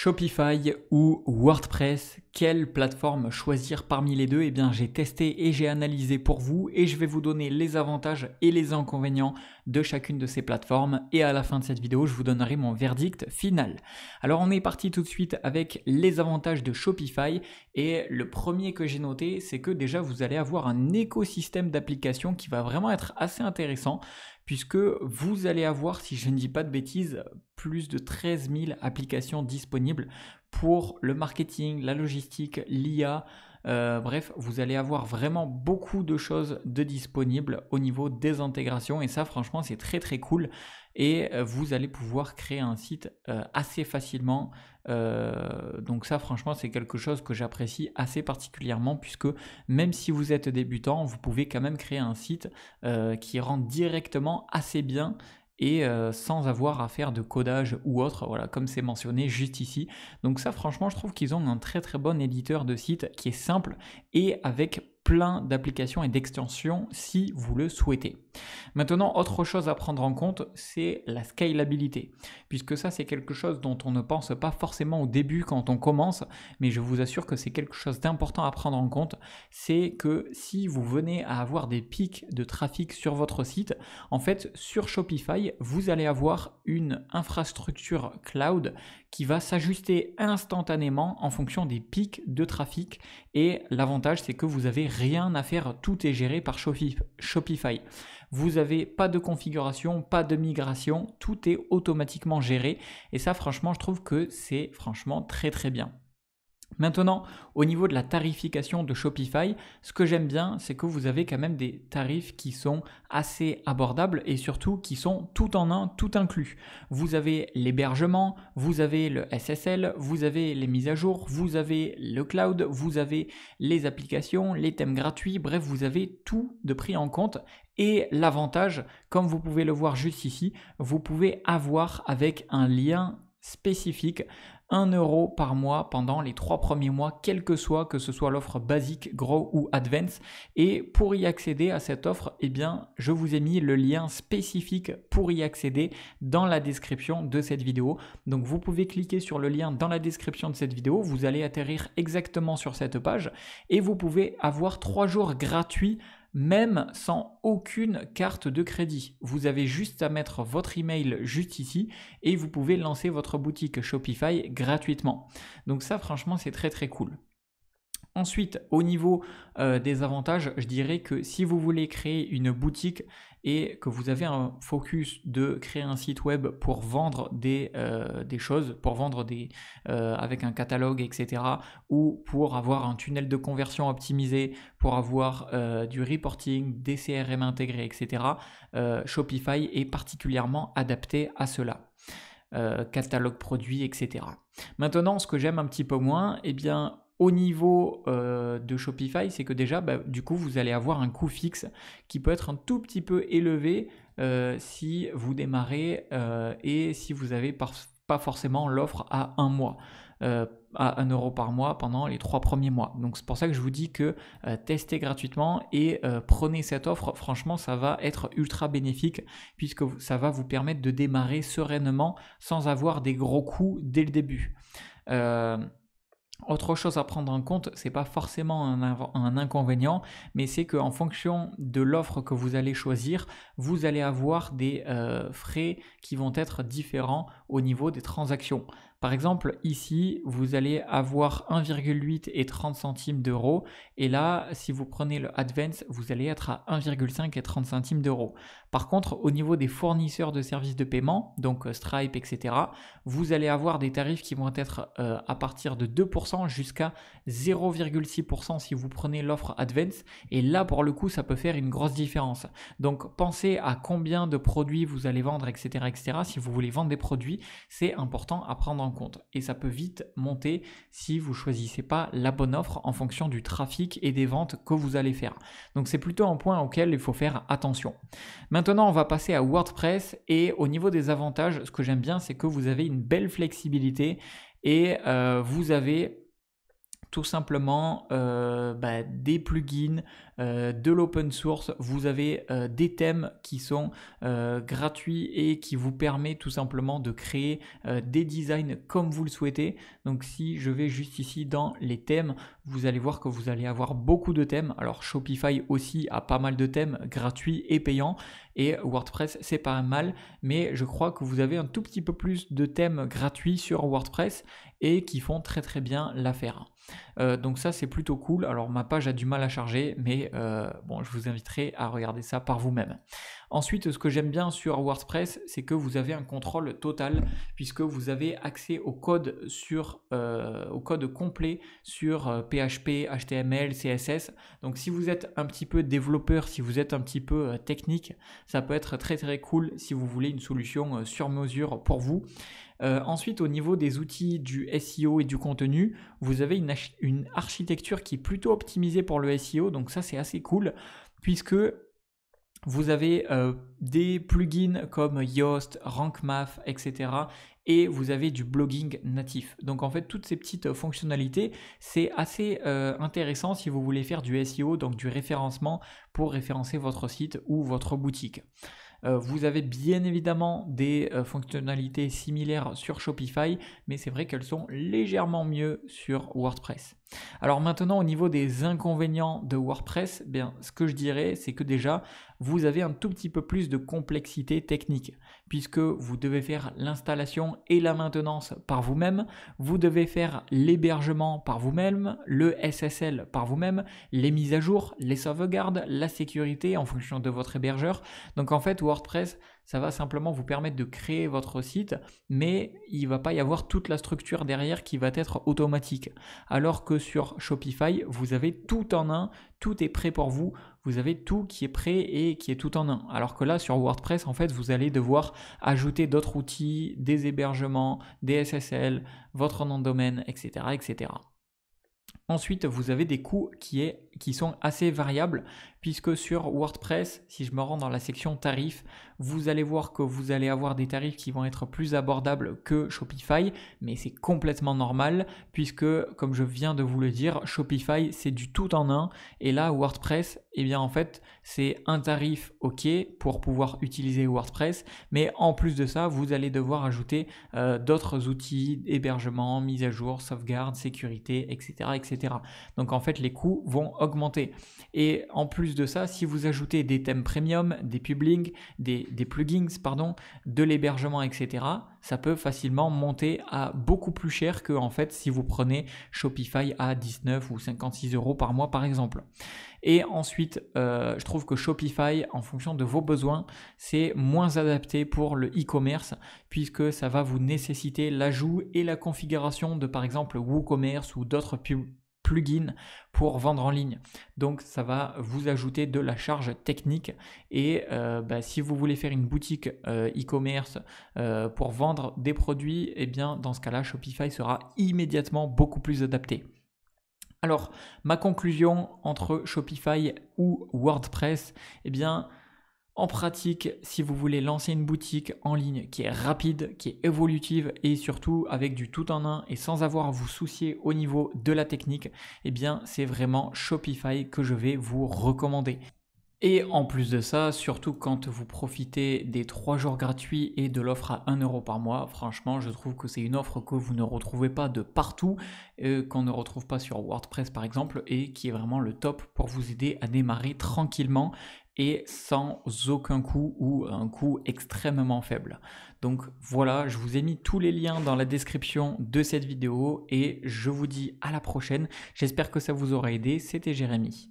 Shopify ou WordPress, quelle plateforme choisir parmi les deux? Eh bien, j'ai testé et j'ai analysé pour vous et je vais vous donner les avantages et les inconvénients de chacune de ces plateformes et à la fin de cette vidéo, je vous donnerai mon verdict final. Alors, on est parti tout de suite avec les avantages de Shopify et le premier que j'ai noté, c'est que déjà, vous allez avoir un écosystème d'applications qui va vraiment être assez intéressant puisque vous allez avoir, si je ne dis pas de bêtises, plus de 13 000 applications disponibles pour le marketing, la logistique, l'IA. Bref, vous allez avoir vraiment beaucoup de choses de disponibles au niveau des intégrations et ça franchement c'est très très cool et vous allez pouvoir créer un site assez facilement. Donc ça franchement c'est quelque chose que j'apprécie assez particulièrement puisque même si vous êtes débutant, vous pouvez quand même créer un site qui rentre directement assez bien et sans avoir à faire de codage ou autre, voilà, comme c'est mentionné juste ici. Donc ça franchement je trouve qu'ils ont un très très bon éditeur de site qui est simple et avec plein d'applications et d'extensions si vous le souhaitez. Maintenant, autre chose à prendre en compte, c'est la scalabilité, puisque ça c'est quelque chose dont on ne pense pas forcément au début quand on commence, mais je vous assure que c'est quelque chose d'important à prendre en compte, c'est que si vous venez à avoir des pics de trafic sur votre site, en fait sur Shopify, vous allez avoir une infrastructure cloud qui va s'ajuster instantanément en fonction des pics de trafic et l'avantage c'est que vous n'avez rien à faire, tout est géré par Shopify. Vous n'avez pas de configuration, pas de migration, tout est automatiquement géré et ça franchement je trouve que c'est franchement très très bien. Maintenant, au niveau de la tarification de Shopify, ce que j'aime bien, c'est que vous avez quand même des tarifs qui sont assez abordables et surtout qui sont tout en un, tout inclus. Vous avez l'hébergement, vous avez le SSL, vous avez les mises à jour, vous avez le cloud, vous avez les applications, les thèmes gratuits, bref, vous avez tout de pris en compte. Et l'avantage, comme vous pouvez le voir juste ici, vous pouvez avoir avec un lien spécifique 1 € par mois pendant les 3 premiers mois, quel que ce soit l'offre basique, gros ou advance. Et pour y accéder à cette offre, eh bien, je vous ai mis le lien spécifique pour y accéder dans la description de cette vidéo. Donc, vous pouvez cliquer sur le lien dans la description de cette vidéo. Vous allez atterrir exactement sur cette page et vous pouvez avoir 3 jours gratuits même sans aucune carte de crédit. Vous avez juste à mettre votre email juste ici et vous pouvez lancer votre boutique Shopify gratuitement. Donc ça franchement c'est très très cool. Ensuite, au niveau des avantages, je dirais que si vous voulez créer une boutique et que vous avez un focus de créer un site web pour vendre des choses, pour vendre avec un catalogue, etc., ou pour avoir un tunnel de conversion optimisé, pour avoir du reporting, des CRM intégrés, etc., Shopify est particulièrement adapté à cela. Catalogue produit, etc. Maintenant, ce que j'aime un petit peu moins, eh bien, au niveau de Shopify, c'est que déjà, du coup, vous allez avoir un coût fixe qui peut être un tout petit peu élevé si vous démarrez et si vous n'avez pas forcément l'offre à 1 mois. À 1 € par mois pendant les 3 premiers mois. Donc c'est pour ça que je vous dis que testez gratuitement et prenez cette offre. Franchement, ça va être ultra bénéfique puisque ça va vous permettre de démarrer sereinement sans avoir des gros coûts dès le début. Autre chose à prendre en compte, c'est pas forcément un inconvénient, mais c'est qu'en fonction de l'offre que vous allez choisir, vous allez avoir des frais qui vont être différents au niveau des transactions. Par exemple, ici, vous allez avoir 1,8 et 30 centimes d'euros. Et là, si vous prenez le Advance, vous allez être à 1,5 et 30 centimes d'euros. Par contre, au niveau des fournisseurs de services de paiement, donc Stripe, etc., vous allez avoir des tarifs qui vont être à partir de 2% jusqu'à 0,6% si vous prenez l'offre Advance. Et là, pour le coup, ça peut faire une grosse différence. Donc, pensez à combien de produits vous allez vendre, etc., etc. Si vous voulez vendre des produits, c'est important à prendre en compte. Et ça peut vite monter si vous ne choisissez pas la bonne offre en fonction du trafic et des ventes que vous allez faire. Donc, c'est plutôt un point auquel il faut faire attention. Maintenant, on va passer à WordPress et au niveau des avantages, ce que j'aime bien, c'est que vous avez une belle flexibilité et vous avez tout simplement des plugins, de l'open source. Vous avez des thèmes qui sont gratuits et qui vous permettent tout simplement de créer des designs comme vous le souhaitez. Donc si je vais juste ici dans les thèmes, vous allez voir que vous allez avoir beaucoup de thèmes. Alors Shopify aussi a pas mal de thèmes gratuits et payants, et WordPress c'est pas mal, mais je crois que vous avez un tout petit peu plus de thèmes gratuits sur WordPress et qui font très très bien l'affaire. Donc ça c'est plutôt cool. Alors ma page a du mal à charger, mais bon, je vous inviterai à regarder ça par vous-même. Ensuite, ce que j'aime bien sur WordPress, c'est que vous avez un contrôle total puisque vous avez accès au code au code complet sur PHP, HTML, CSS. Donc si vous êtes un petit peu développeur, si vous êtes un petit peu technique, ça peut être très très cool si vous voulez une solution sur mesure pour vous. Ensuite, au niveau des outils du SEO et du contenu, vous avez une architecture qui est plutôt optimisée pour le SEO, donc ça c'est assez cool puisque vous avez des plugins comme Yoast, Rank Math, etc. Et vous avez du blogging natif. Donc en fait, toutes ces petites fonctionnalités, c'est assez intéressant si vous voulez faire du SEO, donc du référencement pour référencer votre site ou votre boutique. Vous avez bien évidemment des fonctionnalités similaires sur Shopify, mais c'est vrai qu'elles sont légèrement mieux sur WordPress. Alors maintenant, au niveau des inconvénients de WordPress, ce que je dirais, c'est que déjà, vous avez un tout petit peu plus de complexité technique, puisque vous devez faire l'installation et la maintenance par vous-même, vous devez faire l'hébergement par vous-même, le SSL par vous-même, les mises à jour, les sauvegardes, la sécurité en fonction de votre hébergeur. Donc en fait, WordPress, ça va simplement vous permettre de créer votre site, mais il ne va pas y avoir toute la structure derrière qui va être automatique. Alors que sur Shopify, vous avez tout en un, tout est prêt pour vous, vous avez tout qui est prêt et qui est tout en un. Alors que là, sur WordPress, en fait, vous allez devoir ajouter d'autres outils, des hébergements, des SSL, votre nom de domaine, etc., etc. Ensuite, vous avez des coûts qui sont assez variables puisque sur WordPress, si je me rends dans la section tarifs, vous allez voir que vous allez avoir des tarifs qui vont être plus abordables que Shopify, mais c'est complètement normal puisque, comme je viens de vous le dire, Shopify c'est du tout en un et là WordPress, en fait, c'est un tarif OK pour pouvoir utiliser WordPress, mais en plus de ça, vous allez devoir ajouter d'autres outils, hébergement, mise à jour, sauvegarde, sécurité, etc., etc. Donc en fait, les coûts vont augmenter. Et en plus de ça, si vous ajoutez des thèmes premium, des plugins, de l'hébergement, etc., ça peut facilement monter à beaucoup plus cher que en fait si vous prenez Shopify à 19 ou 56 € par mois par exemple. Et ensuite, je trouve que Shopify, en fonction de vos besoins, c'est moins adapté pour le e-commerce puisque ça va vous nécessiter l'ajout et la configuration de par exemple WooCommerce ou d'autres plugins pour vendre en ligne. Donc ça va vous ajouter de la charge technique et si vous voulez faire une boutique e-commerce pour vendre des produits, dans ce cas-là, Shopify sera immédiatement beaucoup plus adapté. Alors, ma conclusion entre Shopify ou WordPress, en pratique, si vous voulez lancer une boutique en ligne qui est rapide, qui est évolutive et surtout avec du tout en un et sans avoir à vous soucier au niveau de la technique, c'est vraiment Shopify que je vais vous recommander. Et en plus de ça, surtout quand vous profitez des 3 jours gratuits et de l'offre à 1 € par mois, franchement, je trouve que c'est une offre que vous ne retrouvez pas de partout, qu'on ne retrouve pas sur WordPress par exemple, et qui est vraiment le top pour vous aider à démarrer tranquillement et sans aucun coût ou un coût extrêmement faible. Donc voilà, je vous ai mis tous les liens dans la description de cette vidéo et je vous dis à la prochaine. J'espère que ça vous aura aidé. C'était Jérémy.